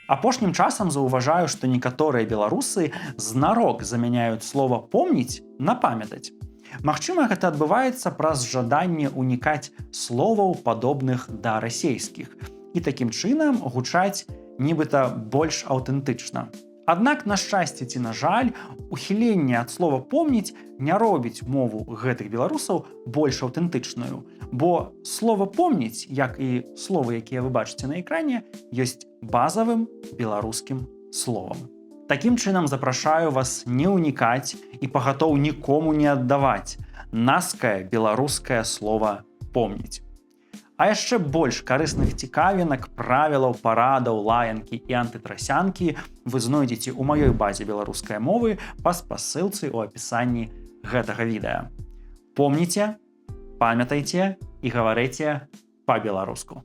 Апошнім часам заўважаю, што некаторыя беларусы знарок замяняюць слова «помніць» на «памятаць». Магчыма, гэта адбываецца праз жаданне ўнікаць словаў, падобных да расейскіх, і такім чынам гучаць нібыта больш аўтэнтычна. Аднак, на шчасце ці на жаль, ухіленне ад слова «помніць» не робіць мову гэтых беларусаў больш аўтэнтычную, бо слова «помніць», як і словы, якія вы бачыце на экране, ёсць базавым беларускім словам. Такім чынам запрашаю вас не ўнікаць і пагатоў нікому не аддаваць наскае беларускае слова «помніць». А яшчэ больш карысных цікавінак, правілаў, парадаў, лаянкі і антытрасянкі вы знойдзеце ў маёй базе беларускай мовы па спасылцы ў апісанні гэтага відэа. Помніце, памятайце і гаварыце па-беларуску.